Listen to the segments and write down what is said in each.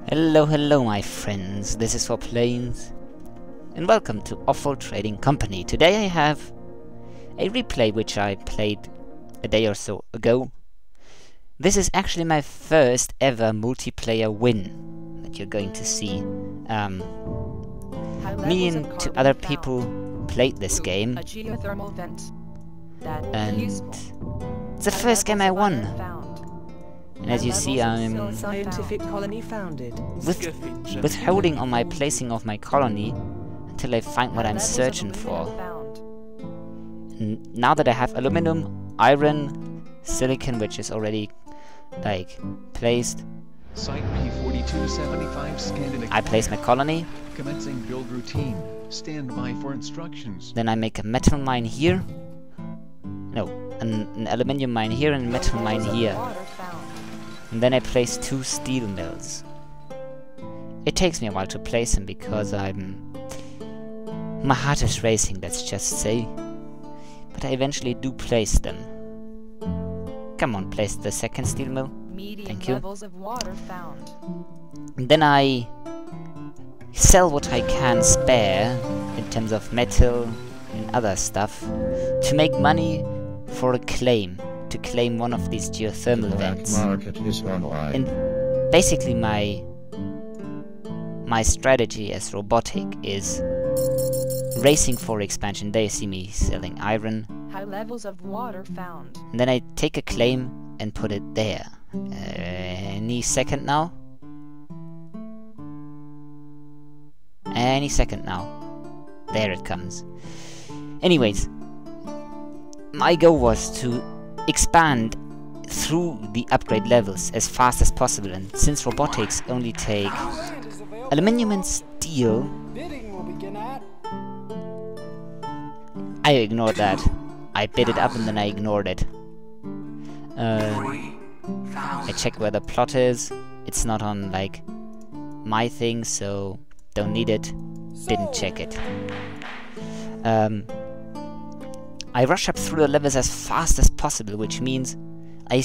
Hello, hello my friends, this is For Planes, and welcome to Offworld Trading Company. Today I have a replay which I played a day or so ago. This is actually my first ever multiplayer win that you're going to see. Me and two other people played this game, and it's the first game I won. And as you see, I'm scientific colony founded. withholding on my placing of my colony until I find what I'm searching for. And now that I have aluminum, iron, silicon, which is already like placed, Site P4275 scanned. I place my colony. Commencing build routine. Stand by for instructions. Then I make a metal mine here. No, an aluminium mine here and a metal mine here. And then I place 2 steel mills. It takes me a while to place them because my heart is racing, let's just say. But I eventually do place them. Come on, place the second steel mill. Thank you. And then I sell what I can spare in terms of metal and other stuff to make money for a claim. To claim one of these geothermal vents. And basically my strategy as robotic is racing for expansion. There you see me selling iron. High levels of water found. And then I take a claim and put it there. Any second now? Any second now. There it comes. Anyways, my goal was to expand through the upgrade levels as fast as possible, and since robotics only take aluminium and steel, I ignored that. I bid it up and then I ignored it. I check where the plot is. It's not on like my thing, so don't need it. Didn't check it. I rush up through the levels as fast as possible, which means I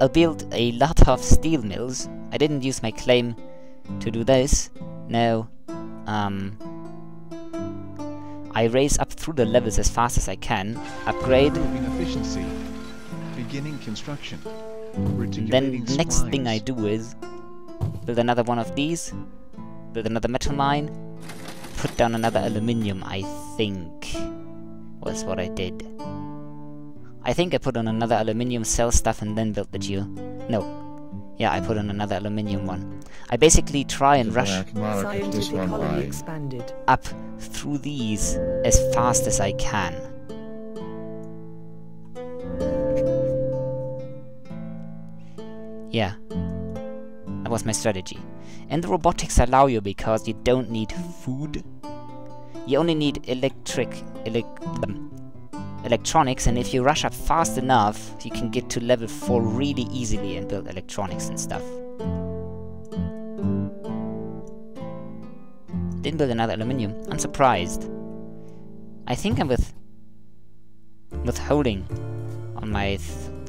built a lot of steel mills. I didn't use my claim to do this. No. I race up through the levels as fast as I can. Upgrade. Improving efficiency. Beginning construction. Then the next thing I do is build another one of these. Build another metal mine. Put down another aluminium, I think. Was what I did. I think I put on another aluminium, sell stuff, and then built the geo. No. Yeah, I put on another aluminium one. I basically try and rush up through these as fast as I can. Yeah. That was my strategy. And the robotics allow you because you don't need food. You only need electronics, and if you rush up fast enough, you can get to level 4 really easily and build electronics and stuff. Didn't build another aluminium. I'm surprised. I think I'm withholding on my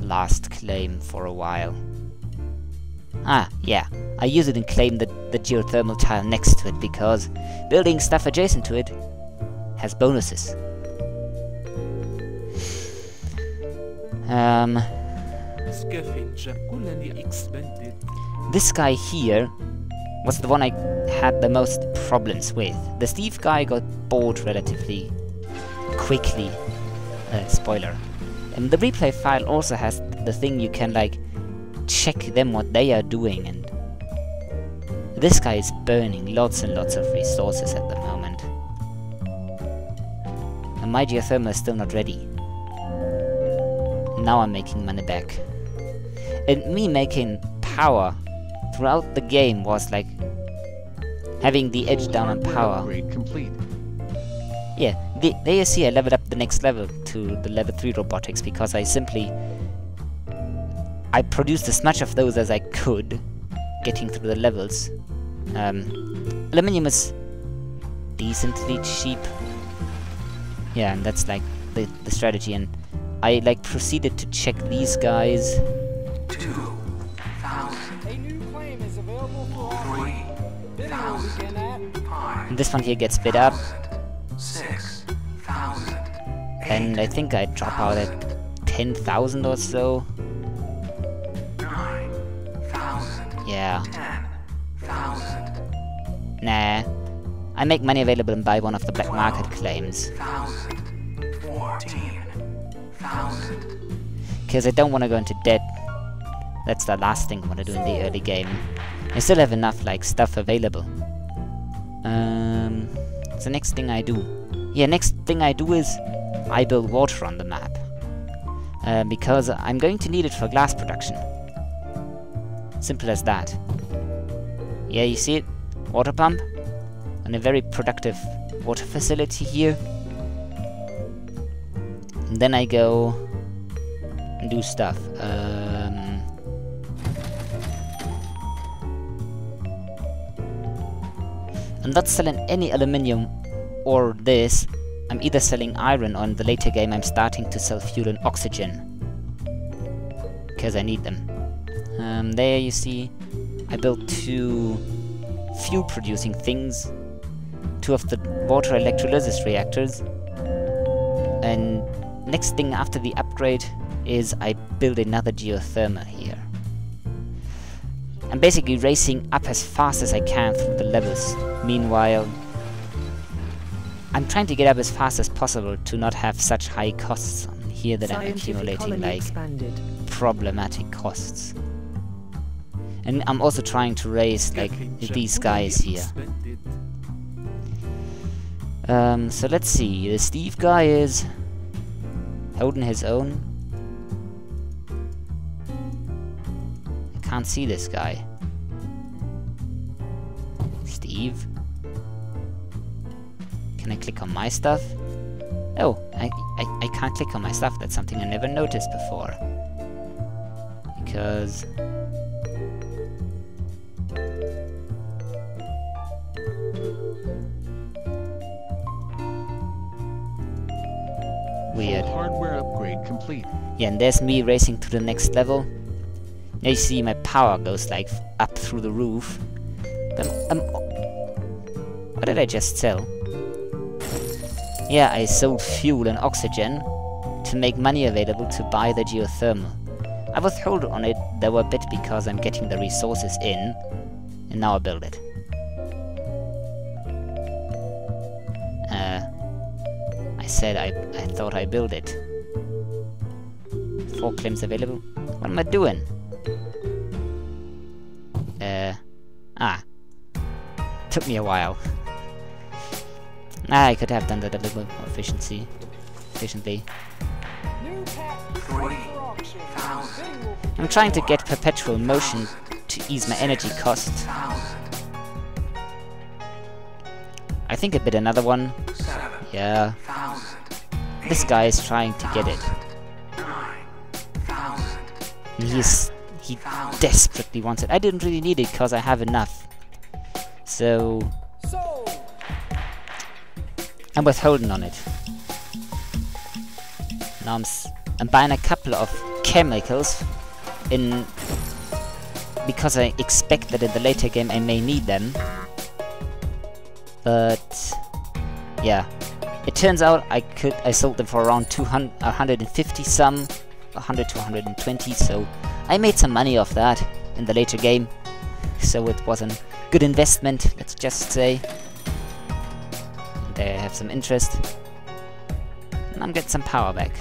last claim for a while. Ah, yeah. I use it and claim the geothermal tile next to it because building stuff adjacent to it has bonuses. This guy here was the one I had the most problems with. The Steve guy got bored relatively quickly. Spoiler. And the replay file also has the thing you can like check them what they are doing, and this guy is burning lots and lots of resources at the moment. And my geothermal is still not ready. Now I'm making money back. And me making power throughout the game was like having the edge down on power. Upgrade complete. Yeah, there you see I leveled up the next level to the level 3 robotics because I produced as much of those as I could, getting through the levels. Aluminium is decently cheap. Yeah, and that's like the strategy, and I like proceeded to check these guys. 2,000. A new claim is available for And this one here gets bid up. And I think I drop out at 10,000 or so. Yeah. Nah. I make money available and buy one of the black market claims. Because I don't want to go into debt. That's the last thing I want to do in the early game. I still have enough, like, stuff available. It's the next thing I do. Yeah, next thing I do is I build water on the map. Because I'm going to need it for glass production. Simple as that. Yeah, you see it? Water pump. And a very productive water facility here. And then I go and do stuff. I'm not selling any aluminium or this. I'm either selling iron, or in the later game I'm starting to sell fuel and oxygen. Because I need them. There you see, I built 2 fuel producing things. 2 of the water electrolysis reactors. And next thing after the upgrade is I build another geothermal here. I'm basically racing up as fast as I can through the levels. Meanwhile, I'm trying to get up as fast as possible to not have such high costs on here that I'm accumulating, like, problematic costs. And I'm also trying to raise, like, these guys here. So let's see, the Steve guy is holding his own. I can't see this guy. Steve? Can I click on my stuff? Oh, I can't click on my stuff. That's something I never noticed before. Because... weird. Full hardware upgrade complete. Yeah, and there's me racing to the next level. Now you see my power goes, like, up through the roof. What did I just sell? Yeah, I sold fuel and oxygen to make money available to buy the geothermal. I was hold on it though a bit because I'm getting the resources in, and now I build it. I said I thought I built it. 4 claims available. What am I doing? Took me a while. I could have done that a little more efficiently. I'm trying to get perpetual motion to ease my energy cost. I think I bid another one. Yeah. This guy is trying to get it. And he desperately wants it. I didn't really need it because I have enough. So I'm withholding on it. Now I'm buying a couple of chemicals because I expect that in the later game I may need them. But yeah, it turns out I sold them for around 150 some, 100 to 120. So I made some money off that in the later game. So it was a good investment, let's just say. And there I have some interest. And I'm getting some power back.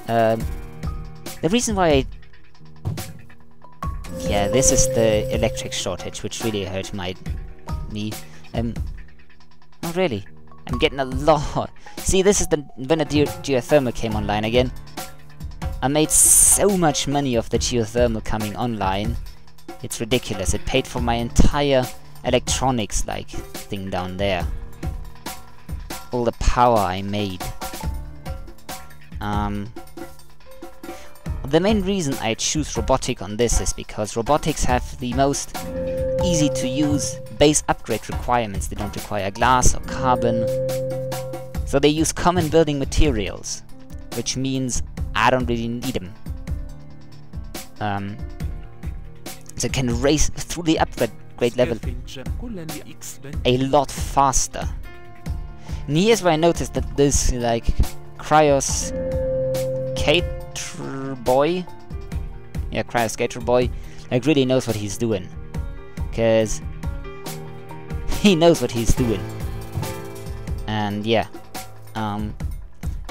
The reason why yeah, this is the electric shortage, which really hurt me. Oh really? I'm getting a lot. See, this is when the geothermal came online again. I made so much money off the geothermal coming online. It's ridiculous. It paid for my entire electronics, like, thing down there. All the power I made. The main reason I choose robotic on this is because robotics have the most easy to use base upgrade requirements. They don't require glass or carbon. So they use common building materials, which means I don't really need them. So I can race through the upgrade level a lot faster. And here's where I noticed that this, like, Cryos Skater Boy, yeah, Cryos Skater Boy, like, really knows what he's doing. Because he knows what he's doing. And yeah,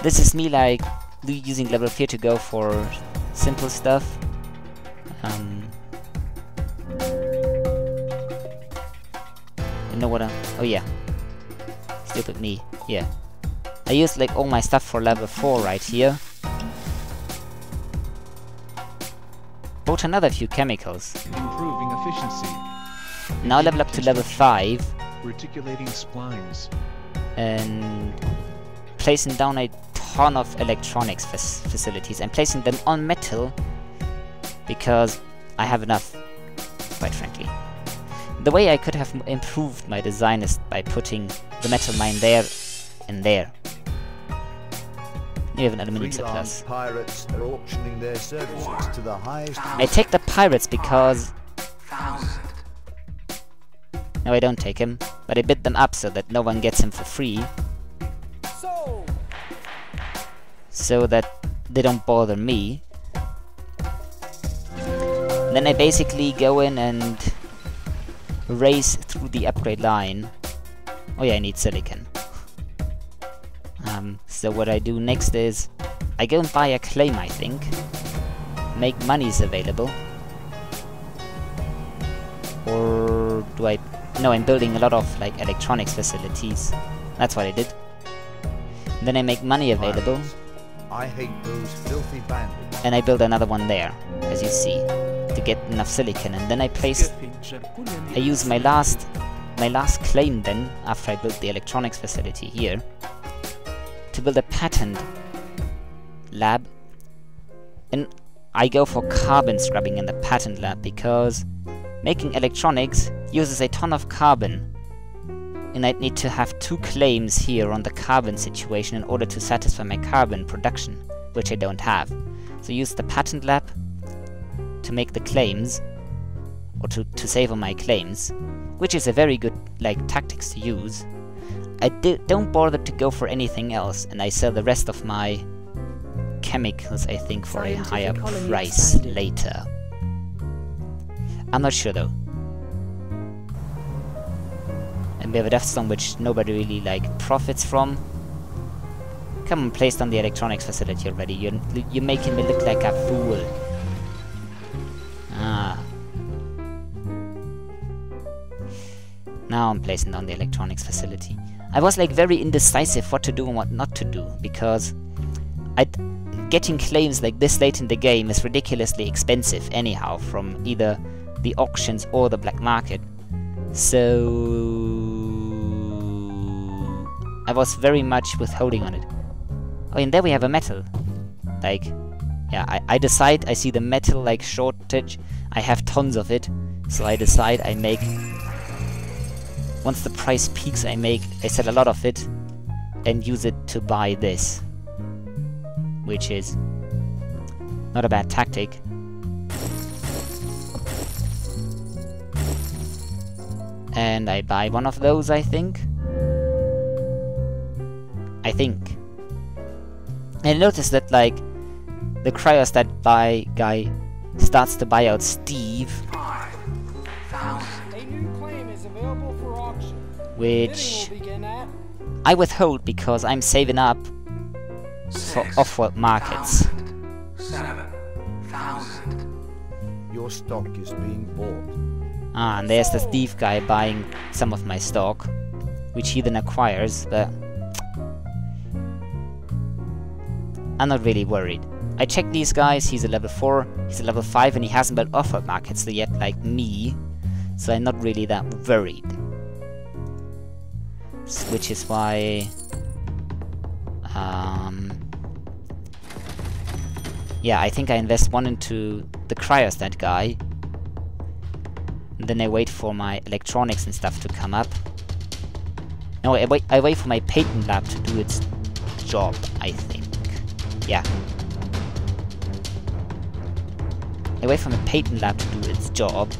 this is me, like, using level 4 to go for simple stuff. You know what oh yeah. Stupid me. Yeah. I used like all my stuff for level 4 right here. Bought another few chemicals. Improving efficiency. Now level up to level 5. Reticulating splines. And placing down a ton of electronics facilities. I'm placing them on metal because I have enough, quite frankly. The way I could have improved my design is by putting the metal mine there and there. You have an aluminium surplus. Pirates are auctioning their services to the highest. I take the pirates because... No, I don't take him, but I bid them up so that no one gets him for free. So that they don't bother me. Then I basically go in and race through the upgrade line. Oh yeah, I need silicon. So what I do next is I go and buy a claim, I think. Make monies available. Or do I... No, I'm building a lot of like electronics facilities. That's what I did. Then I make money available. I hate those filthy bandits. And I build another one there, as you see, to get enough silicon. And then I place... I use my last claim then, after I built the electronics facility here, to build a patent lab. And I go for carbon scrubbing in the patent lab because making electronics uses a ton of carbon. And I'd need to have 2 claims here on the carbon situation in order to satisfy my carbon production, which I don't have. So use the patent lab to make the claims, or to save on my claims, which is a very good like tactics to use. I don't bother to go for anything else, and I sell the rest of my chemicals, I think, for a higher price later. I'm not sure though. And we have a Death Stone which nobody really like profits from. Come on, placed on the electronics facility already. You're making me look like a fool. Ah. Now I'm placing down the electronics facility. I was like very indecisive what to do and what not to do, because getting claims like this late in the game is ridiculously expensive anyhow, from either the auctions or the black market. So I was very much withholding on it. Oh, and there we have a metal. Like, yeah, I decide, I see the metal like shortage, I have tons of it, so I decide I make... Once the price peaks, I sell a lot of it and use it to buy this, which is not a bad tactic. And I buy one of those, I think. And I noticed that, like, the Cryostat buy guy starts to buy out Steve. 5,000. A new claim is available for auction. Which I withhold because I'm saving up for Offworld markets. 7,000. Your stock is being bought. Ah, and there's the Steve guy buying some of my stock, which he then acquires, but I'm not really worried. I checked these guys, he's a level 4, he's a level 5, and he hasn't built Offworld markets yet, like me, so I'm not really that worried. Which is why... yeah, I think I invest 1 into the Cryostat guy, and then I wait for my electronics and stuff to come up. No, I wait for my patent lab to do its job, I think. Yeah. I I wait for my patent lab to do its job.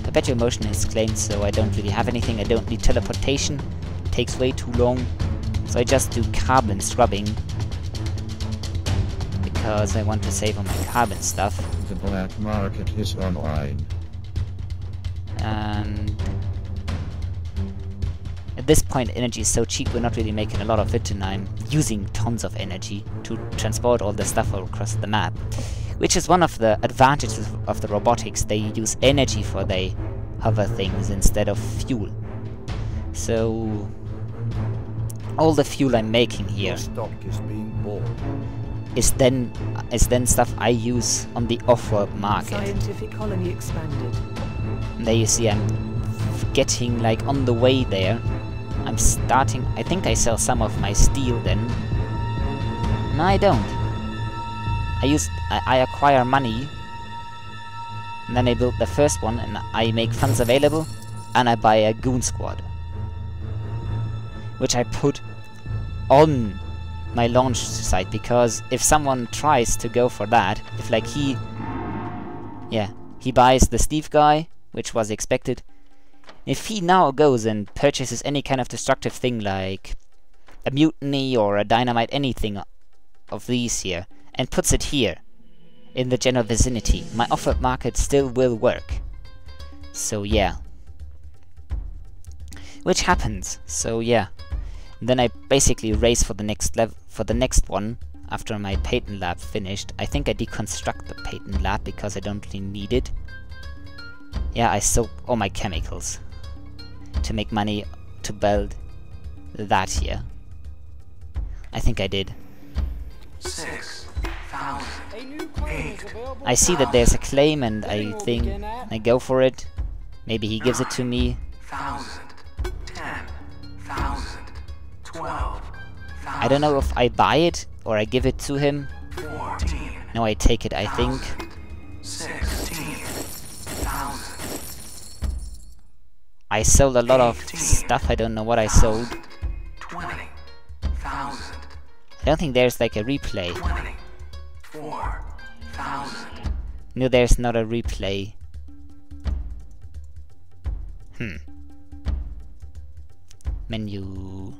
Perpetual motion is claimed, so I don't really have anything. I don't need teleportation. It takes way too long. So I just do carbon scrubbing. Because I want to save on my carbon stuff. The black market is online. And at this point energy is so cheap we're not really making a lot of it, and I'm using tons of energy to transport all the stuff all across the map. Which is one of the advantages of the robotics. They use energy for their hover things instead of fuel. So all the fuel I'm making here Stock is being bought. is then stuff I use on the off-world market. Scientific colony expanded. And there you see I'm getting like on the way there. I'm starting, I think I sell some of my steel then. No, I don't. I acquire money, and then I build the first one, and I make funds available, and I buy a goon squad. Which I put on my launch site, because if someone tries to go for that, if like he buys the Steve guy, which was expected, if he now goes and purchases any kind of destructive thing like a mutiny or a dynamite, anything of these here, and puts it here in the general vicinity, my offered market still will work. So yeah. Which happens, so yeah. And then I basically race for the next level, for the next one, after my patent lab finished. I think I deconstruct the patent lab because I don't really need it. Yeah, I sold all my chemicals to make money to build that here. I think I did. 6,000. A new claim is available. I see that there's a claim, and I think I go for it. Maybe he gives it to me. 1,000, 10,000, 12,000. I don't know if I buy it or I give it to him. 14. No, I take it, I think. 16,000. I sold a lot of stuff, I don't know what I sold. 20,000. I don't think there's like a replay. 24,000. No, there's not a replay. Menu.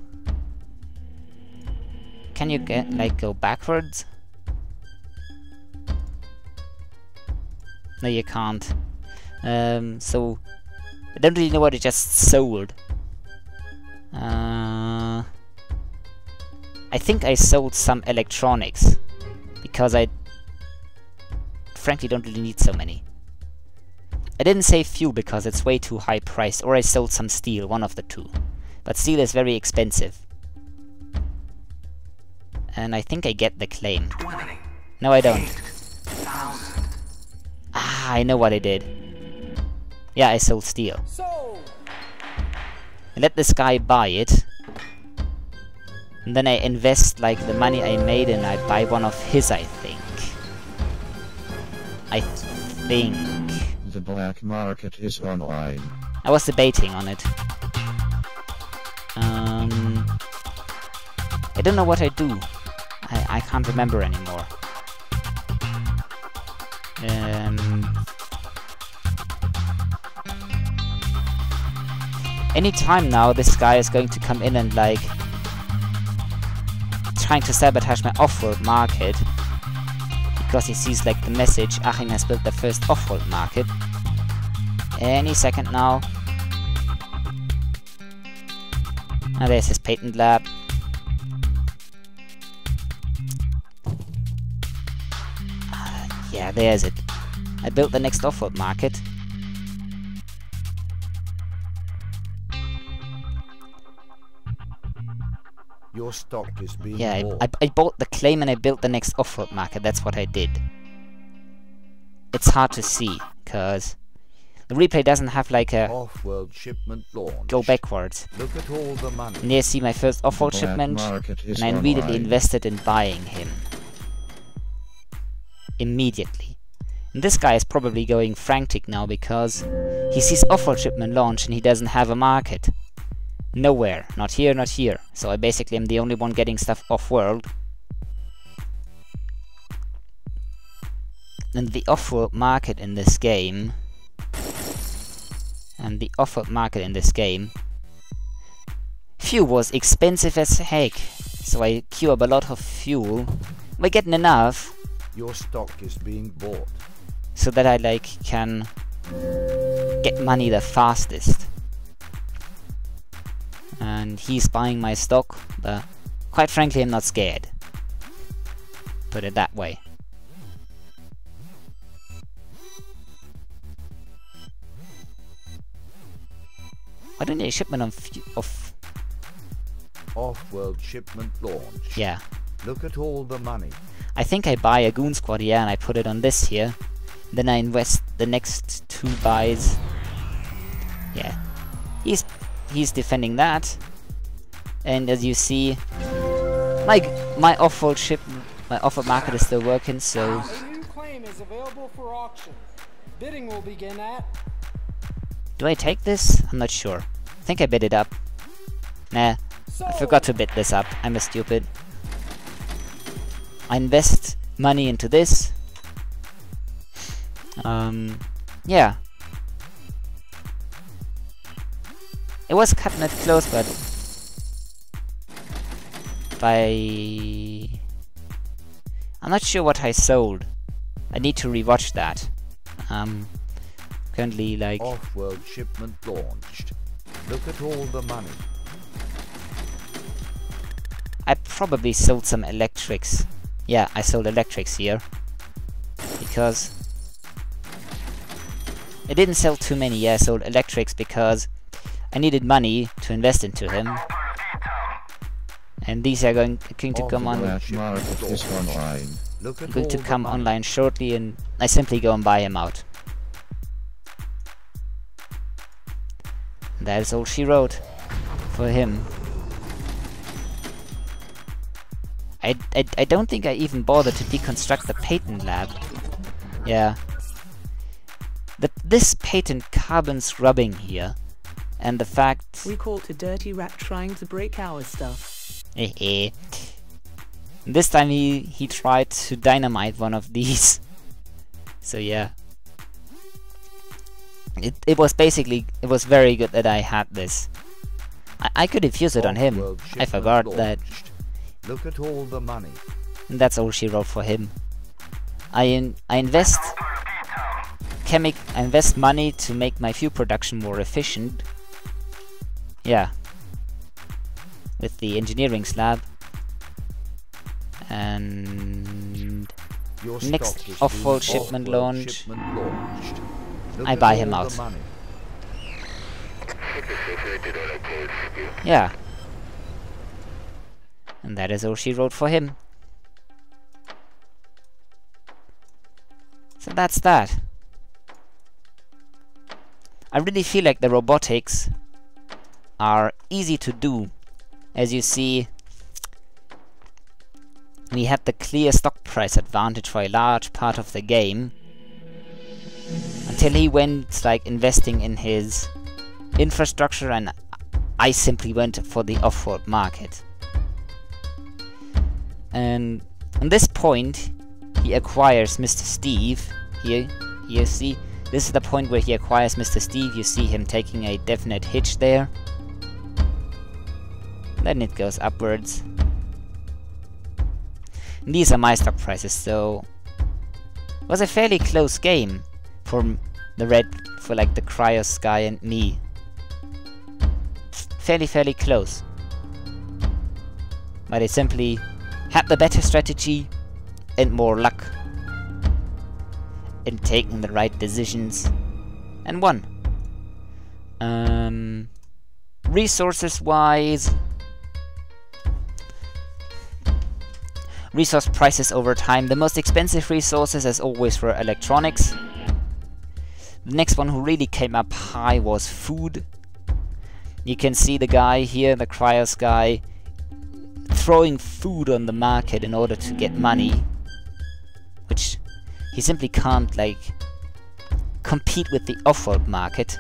Can you get like go backwards? No, you can't. So I don't really know what I just sold. I think I sold some electronics because I frankly don't really need so many. I didn't say fuel because it's way too high priced, or I sold some steel, one of the two. But steel is very expensive. And I think I get the claim. 20. No, I don't. 8,000. Ah, I know what I did. Yeah, I sold steel. Sold. I let this guy buy it. And then I invest like the money I made and I buy one of his, I think. The black market is online. I was debating on it. I don't know what I do. I can't remember anymore. Anytime now this guy is going to come in and like trying to sabotage my off-world market because he sees like the message Achim has built the first off-world market. Any second now. Ah, there's his patent lab. Yeah, there's it. I built the next off-world market. Your stock is being Yeah, bought. I bought the claim and I built the next off-world market. That's what I did. It's hard to see, because the replay doesn't have like a Off-world shipment launch. go backwards. Look at all the money. And there you see my first off-world Black shipment, market is and I immediately online. invested in buying him. Immediately. And this guy is probably going frantic now because he sees off-world shipment launch and he doesn't have a market. Nowhere. Not here, not here. So I basically am the only one getting stuff off-world. And the off-world market in this game, fuel was expensive as heck, so I queue up a lot of fuel. We're getting enough Your stock is being bought. so that I like can get money the fastest. And he's buying my stock, but quite frankly I'm not scared. Put it that way. Why don't you shipment of Off-world shipment launched. yeah. Look at all the money. I think I buy a goon squad here and I put it on this here. Then I invest the next 2 buys. Yeah. He's defending that. And as you see, my off-world market is still working, so A new claim is available for auction. Bidding will begin at... do I take this? I'm not sure. I think I bid it up. Nah, I forgot to bid this up. I'm a stupid. I invest money into this. Yeah. It was cutting it close, but I'm not sure what I sold. I need to rewatch that. Currently like... Off-world shipment launched. Look at all the money. I probably sold some electrics. Yeah, I sold electrics here. Because... I didn't sell too many, yeah, I sold electrics because I needed money to invest into him. And these are going to come on... Black market is online. Look at going to all the come money. online shortly, and I simply go and buy him out. That is all she wrote for him. I don't think I even bothered to deconstruct the patent lab. Yeah. This patent carbon scrubbing here, and the fact... We caught a dirty rat trying to break our stuff. This time he tried to dynamite one of these. So yeah. It was very good that I had this. I could have used it on him. Off-world I shipment forgot that. launched. Look at all the money. And that's all she wrote for him. I invest money to make my fuel production more efficient. Yeah. With the engineering slab. And Your next stock is off-world being shipment off-world launch. shipment launched. Look I at buy all him the out. money. Yeah. And that is all she wrote for him. So that's that. I really feel like the robotics are easy to do. As you see, we had the clear stock price advantage for a large part of the game. Until he went like investing in his infrastructure, and I simply went for the off-world market. And on this point, he acquires Mr. Steve. Here you see, this is the point where he acquires Mr. Steve. You see him taking a definite hitch there. Then it goes upwards. And these are my stock prices, so it was a fairly close game for like the Cryos guy and me. Fairly close. But I simply had the better strategy and more luck in taking the right decisions and won. Resources wise, resource prices over time. The most expensive resources as always were electronics. The next one who really came up high was food. You can see the guy here, the Cryos guy, throwing food on the market in order to get money, which he simply can't like compete with the off-world market.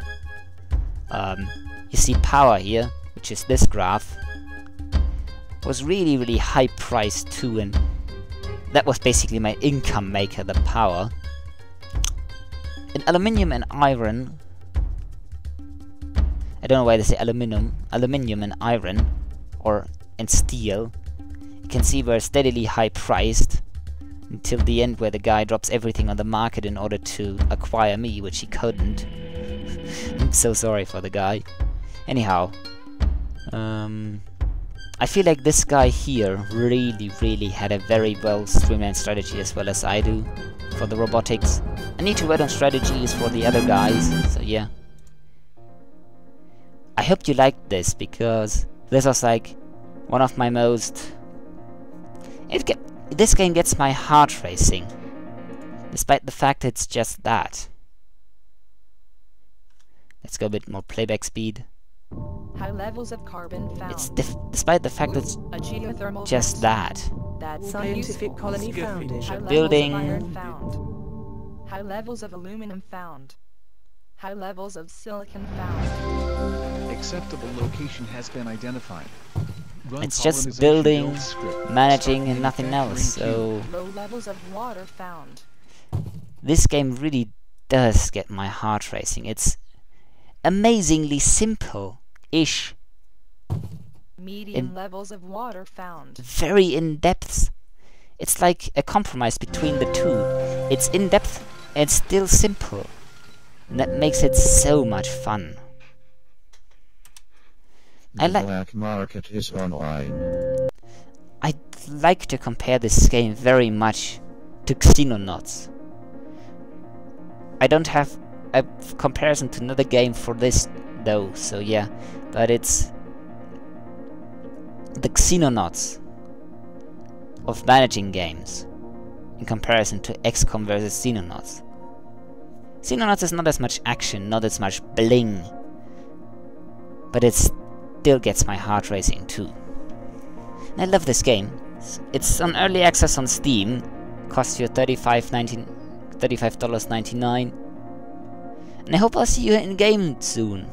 You see power here, which is this graph, was really high priced too, and that was basically my income maker, the power. in aluminium and iron, I don't know why they say aluminium and iron, or and steel, you can see we're steadily high priced until the end where the guy drops everything on the market in order to acquire me, which he couldn't. I'm so sorry for the guy. Anyhow, I feel like this guy here really had a very well streamlined strategy, as well as I do for the robotics. I need to work on strategies for the other guys, so yeah. I hope you liked this, because this was like one of my most... This game gets my heart racing, despite the fact it's just that. Let's go a bit more playback speed. High levels of carbon found. It's despite the fact it's A geothermal just that. That's Scientific colony founded. High levels Building. of iron found. High levels of aluminum found. High levels of silicon found. Acceptable location has been identified. Run It's just colonization building, build script. managing, Start and nothing else, so... Low levels of water found. This game really does get my heart racing. It's amazingly simple-ish. Medium levels of water found. Very in-depth. It's like a compromise between the two. It's in-depth and still simple. And that makes it so much fun. The black market is online. I'd like to compare this game very much to Xenonauts. I don't have a comparison to another game for this though, so yeah. But it's the Xenonauts of managing games in comparison to XCOM vs Xenonauts. Xenonauts is not as much action, not as much bling, but it still gets my heart racing too. And I love this game. It's on early access on Steam, costs you $35.99, and I hope I'll see you in game soon.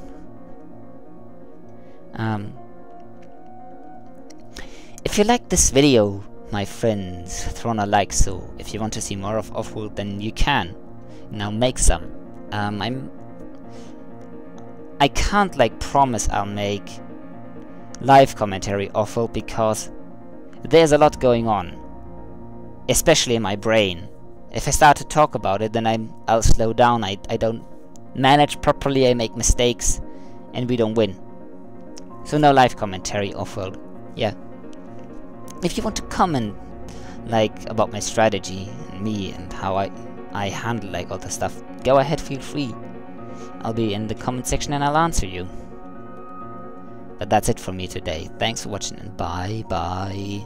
If you like this video, my friends, throw on a like. So if you want to see more of Offworld, then you can now make some. I can't like promise I'll make live commentary Offworld, because there's a lot going on, especially in my brain. If I start to talk about it, then I'll slow down. I don't manage properly, I make mistakes, and we don't win. So no live commentary Offworld. Yeah. If you want to comment like about my strategy and me and how I handle like all the stuff, go ahead, feel free. I'll be in the comment section and I'll answer you. But that's it for me today. Thanks for watching and bye bye.